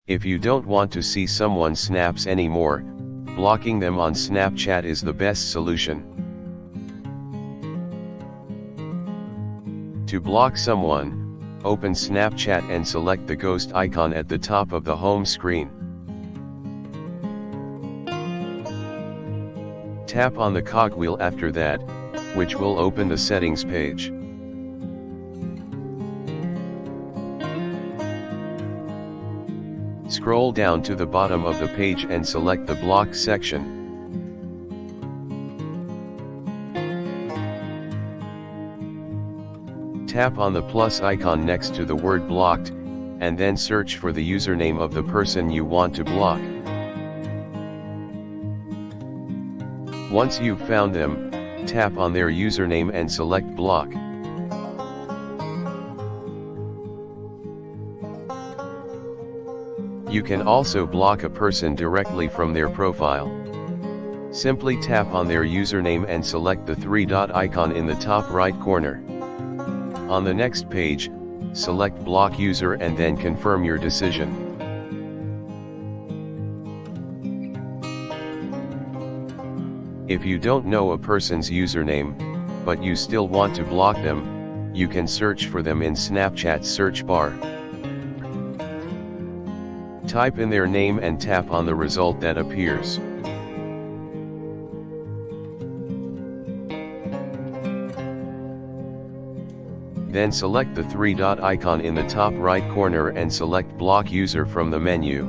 If you don't want to see someone's snaps anymore, blocking them on Snapchat is the best solution. To block someone, open Snapchat and select the ghost icon at the top of the home screen. Tap on the cogwheel after that, which will open the settings page. Scroll down to the bottom of the page and select the block section. Tap on the plus icon next to the word blocked, and then search for the username of the person you want to block. Once you've found them, tap on their username and select block. You can also block a person directly from their profile. Simply tap on their username and select the three-dot icon in the top right corner. On the next page, select block user and then confirm your decision. If you don't know a person's username, but you still want to block them, you can search for them in Snapchat's search bar. Type in their name and tap on the result that appears. Then select the three-dot icon in the top right corner and select block user from the menu.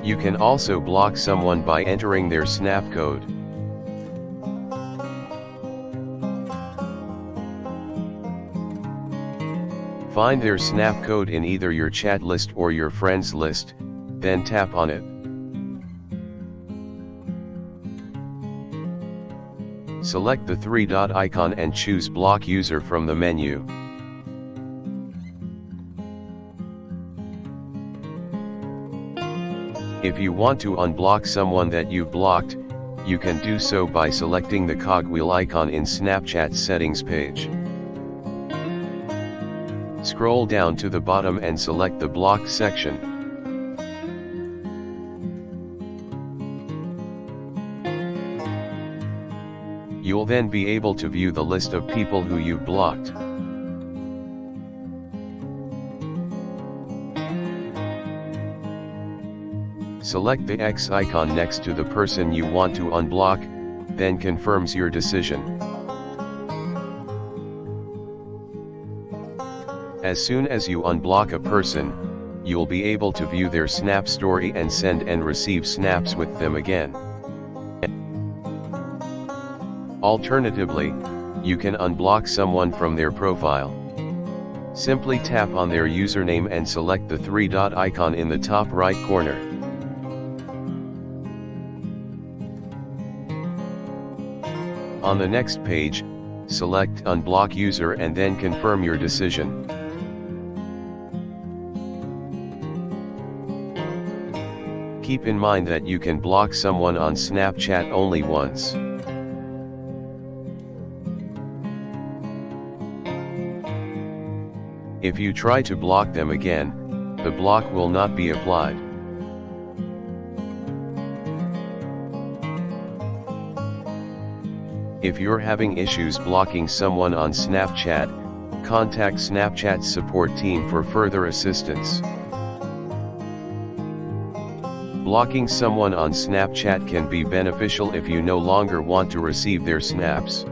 You can also block someone by entering their snap code. Find their snap code in either your chat list or your friends list, then tap on it. Select the three-dot icon and choose block user from the menu. If you want to unblock someone that you've blocked, you can do so by selecting the cogwheel icon in Snapchat's settings page. Scroll down to the bottom and select the block section. You'll then be able to view the list of people who you've blocked. Select the X icon next to the person you want to unblock, then confirms your decision. As soon as you unblock a person, you'll be able to view their snap story and send and receive snaps with them again. Alternatively, you can unblock someone from their profile. Simply tap on their username and select the three-dot icon in the top right corner. On the next page, select Unblock User and then confirm your decision. Keep in mind that you can block someone on Snapchat only once. If you try to block them again, the block will not be applied. If you're having issues blocking someone on Snapchat, contact Snapchat's support team for further assistance. Blocking someone on Snapchat can be beneficial if you no longer want to receive their snaps.